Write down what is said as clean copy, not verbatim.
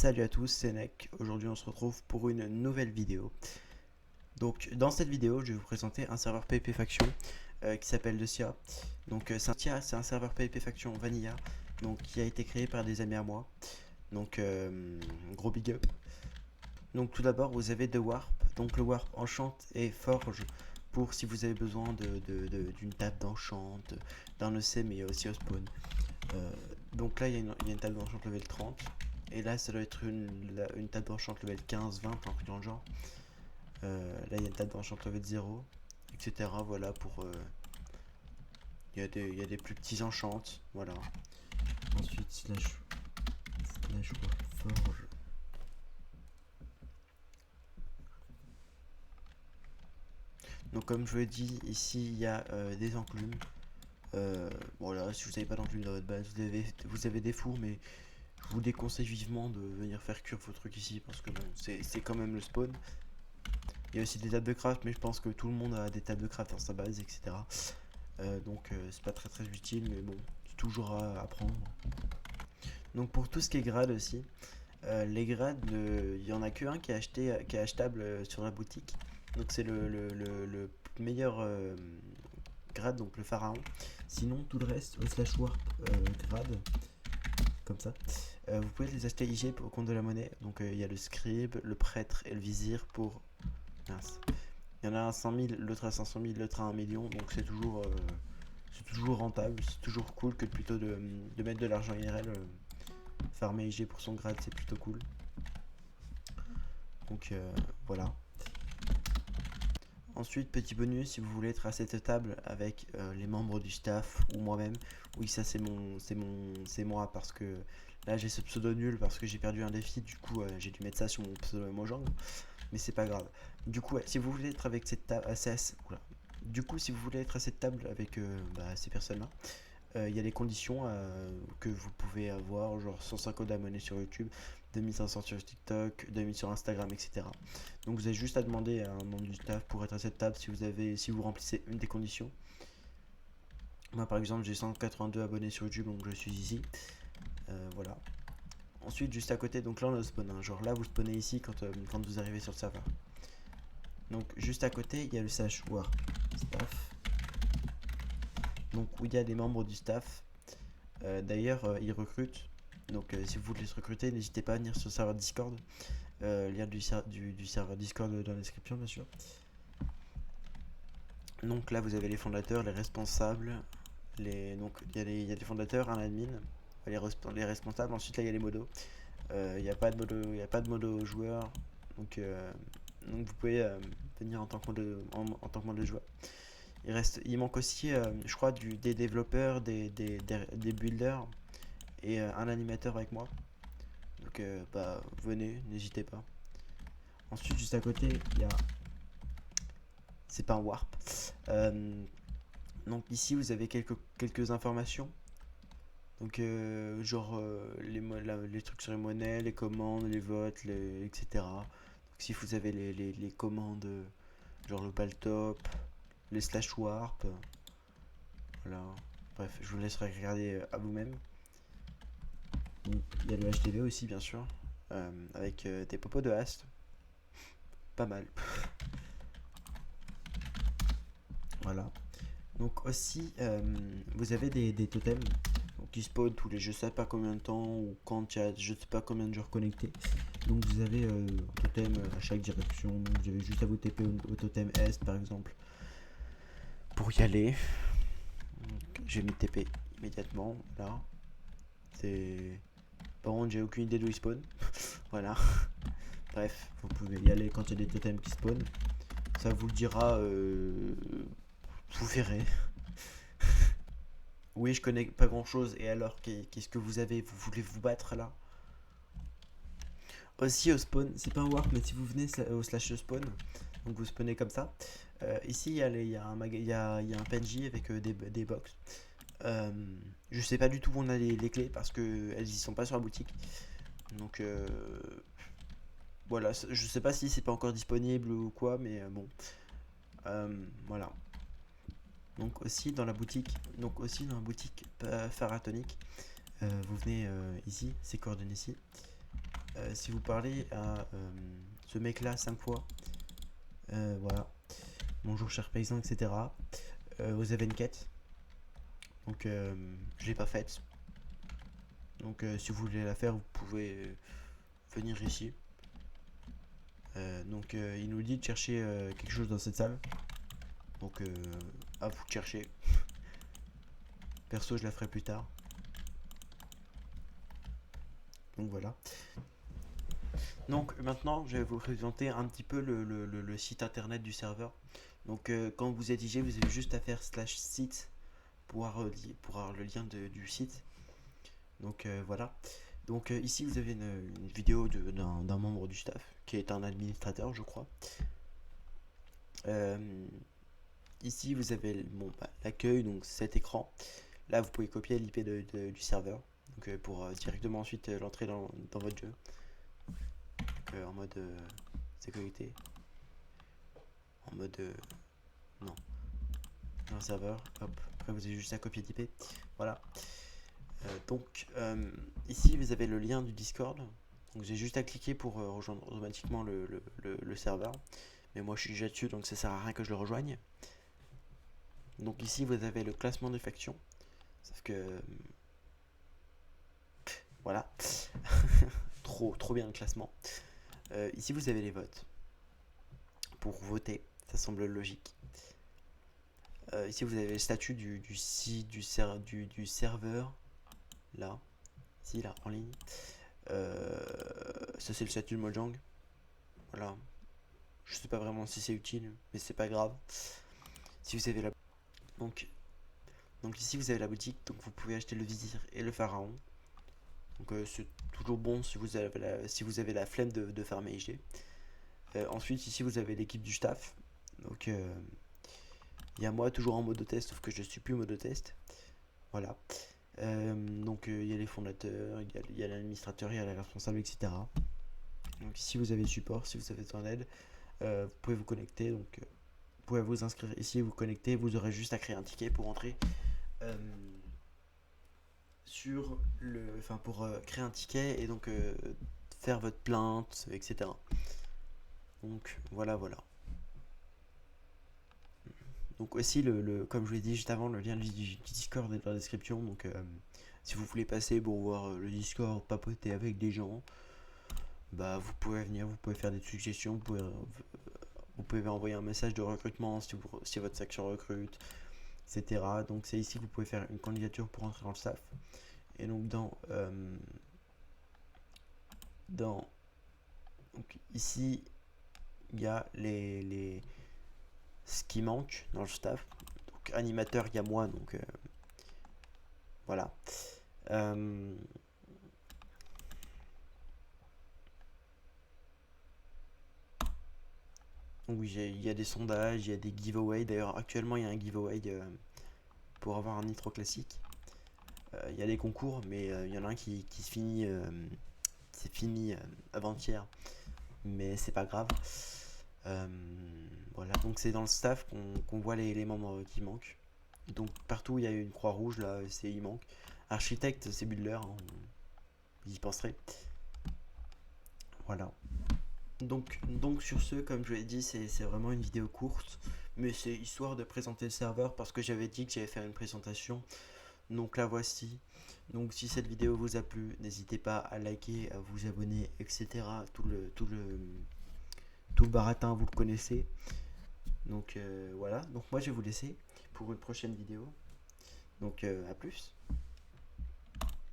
Salut à tous, c'est Nek. Aujourd'hui on se retrouve pour une nouvelle vidéo. Donc dans cette vidéo je vais vous présenter un serveur PvP Faction qui s'appelle Decia. Donc c'est un serveur PvP Faction Vanilla donc, qui a été créé par des amis à moi. Donc gros big up. Donc tout d'abord vous avez The Warp. Donc le Warp enchante et forge pour si vous avez besoin d'une table d'enchante, d'un EC mais aussi au spawn. Donc là il y a une table d'enchante level 30. Et là, ça doit être une table d'enchante level 15, 20, un truc dans le genre. Là, il y a une table d'enchante level 0, etc. Voilà, pour. Il y a des plus petits enchantes, voilà. Ensuite, slash forge. Donc, comme je vous l'ai dit, ici, il y a des enclumes. Voilà, si vous n'avez pas d'enclumes dans votre base, vous avez des fours, mais je vous déconseille vivement de venir faire cuire vos trucs ici parce que bon, c'est quand même le spawn. Il y a aussi des tables de craft, mais je pense que tout le monde a des tables de craft dans sa base, etc. Donc c'est pas très utile, mais bon, c'est toujours à apprendre. Donc pour tout ce qui est grade aussi, les grades, il y en a que un qui est achetable sur la boutique. Donc c'est le meilleur grade, donc le pharaon. Sinon tout le reste, au slash warp grade, comme ça. Vous pouvez les acheter IG au compte de la monnaie. Donc il y a le scribe, le prêtre et le vizir pour... Mince. Il y en a un à 100 000, l'autre à 500 000, l'autre à 1 million. Donc c'est toujours rentable, c'est toujours cool que plutôt de mettre de l'argent IRL. Farmer IG pour son grade, c'est plutôt cool. Donc voilà. Ensuite, petit bonus, si vous voulez être à cette table avec les membres du staff ou moi-même. Oui, ça c'est moi parce que là j'ai ce pseudo nul parce que j'ai perdu un défi. Du coup, j'ai dû mettre ça sur mon pseudo Mojang, mais c'est pas grave. Du coup, ouais, si vous voulez être avec cette table, du coup, si vous voulez être à cette table avec ces personnes-là, il y a des conditions que vous pouvez avoir, genre 150 abonnés sur YouTube, 2500 sur TikTok, 2000 sur Instagram, etc. Donc vous avez juste à demander à un membre du staff pour être à cette table si vous remplissez une des conditions. Moi par exemple j'ai 182 abonnés sur YouTube donc je suis ici. Voilà. Ensuite juste à côté, donc là on a le spawn, hein. Genre là vous spawnez ici quand vous arrivez sur le serveur. Donc juste à côté il y a le slash warp staff. Donc où il y a des membres du staff. D'ailleurs ils recrutent. Donc si vous voulez se recruter, n'hésitez pas à venir sur le serveur Discord. Lien du serveur Discord dans la description bien sûr. Donc là vous avez les fondateurs, les responsables, donc il y a des fondateurs, un admin, les responsables. Ensuite là il y a les modos. Il n'y a pas de modo joueur. Donc vous pouvez venir en tant que mode joueur. Il manque aussi, je crois, des développeurs, des builders et un animateur avec moi. Donc venez, n'hésitez pas. Ensuite juste à côté il y a... C'est pas un warp. Donc ici vous avez quelques informations. Donc les trucs sur les monnaies, les commandes, les votes, etc. Donc si vous avez les commandes, genre le paltop, les slash warp, voilà. Bref, je vous laisserai regarder à vous-même. Il y a le HTV aussi bien sûr, avec des popos de hast. Pas mal. Voilà. Donc aussi, vous avez des totems qui spawn tous les je sais pas combien de temps ou quand il y a je sais pas combien de jours connectés. Donc vous avez un totem à chaque direction. Donc vous avez juste à vous TP au totem est par exemple pour y aller. Donc, j'ai mis TP immédiatement là. C'est... Par contre j'ai aucune idée d'où il spawn. Voilà. Bref, vous pouvez y aller quand il y a des totems qui spawnent. Ça vous le dira, vous verrez. Oui, je connais pas grand chose, et alors, qu'est-ce que vous avez? Vous voulez vous battre là? Aussi au spawn, c'est pas un warp, mais si vous venez au slash spawn, donc vous spawnez comme ça. Ici, il y a un PNJ avec des box. Je sais pas du tout où on a les clés parce que elles y sont pas sur la boutique. Donc voilà, je sais pas si c'est pas encore disponible ou quoi, mais bon. Voilà. Donc aussi dans la boutique, Pharatonic, vous venez ici, ces coordonnées ici. si vous parlez à ce mec là 5 fois, voilà, bonjour cher paysan, etc. Vous avez une quête, donc je l'ai pas faite, donc si vous voulez la faire, vous pouvez venir ici. Donc il nous dit de chercher quelque chose dans cette salle, donc à vous de chercher. Perso je la ferai plus tard, donc voilà. Donc maintenant je vais vous présenter un petit peu le site internet du serveur. Donc quand vous êtes IG, vous avez juste à faire /site pour avoir le lien du site. Donc voilà. Donc ici vous avez une vidéo d'un membre du staff qui est un administrateur, je crois. Ici vous avez l'accueil, donc cet écran. Là vous pouvez copier l'IP du serveur, donc pour directement ensuite l'entrer dans votre jeu. Donc, en mode sécurité, en mode non, dans le serveur. Hop. Après vous avez juste à copier d'IP. Voilà. Donc ici vous avez le lien du Discord, donc j'ai juste à cliquer pour rejoindre automatiquement le serveur, mais moi je suis déjà dessus donc ça sert à rien que je le rejoigne. Donc ici vous avez le classement des factions, sauf que voilà. trop bien le classement. Ici vous avez les votes pour voter, ça semble logique. Ici vous avez le statut du site du serveur, là, ici là en ligne. Ça c'est le statut de Mojang. Voilà. Je sais pas vraiment si c'est utile, mais c'est pas grave. Si vous avez la donc ici vous avez la boutique, donc vous pouvez acheter le vizir et le pharaon. Donc c'est toujours bon si vous avez la flemme de farmer IG. Ensuite ici vous avez l'équipe du staff. Donc il y a moi toujours en mode test, sauf que je suis plus mode test. Voilà. Donc il y a les fondateurs, il y a l'administrateur, il y a les responsables, etc. Donc ici vous avez le support, si vous avez besoin d'aide, vous pouvez vous connecter. Donc vous pouvez vous inscrire ici, vous connecter, vous aurez juste à créer un ticket pour entrer pour créer un ticket et donc faire votre plainte, etc. Donc voilà. Donc aussi comme je vous l'ai dit juste avant, le lien du Discord est dans la description. Donc si vous voulez passer pour voir le Discord, papoter avec des gens, bah vous pouvez venir, vous pouvez faire des suggestions, vous pouvez envoyer un message de recrutement si votre section recrute, etc. Donc c'est ici que vous pouvez faire une candidature pour entrer dans le staff. Et donc donc ici il y a ce qui manque dans le staff. Donc animateur, il y a moi, donc voilà. Oui, il y a des sondages, il y a des giveaways. D'ailleurs, actuellement, il y a un giveaway pour avoir un nitro classique. Il y a des concours, mais il y en a un qui se finit, avant-hier, mais c'est pas grave. Voilà, donc c'est dans le staff qu'on voit les membres qui manquent. Donc partout où il y a une croix rouge, là, il manque. Architecte, c'est builder, hein, vous y penserez. Voilà. Donc sur ce, comme je l'ai dit, c'est vraiment une vidéo courte, mais c'est histoire de présenter le serveur parce que j'avais dit que j'allais faire une présentation. Donc la voici. Donc si cette vidéo vous a plu, n'hésitez pas à liker, à vous abonner, etc. Tout le baratin, vous le connaissez. Donc voilà. Donc moi je vais vous laisser pour une prochaine vidéo. Donc à plus.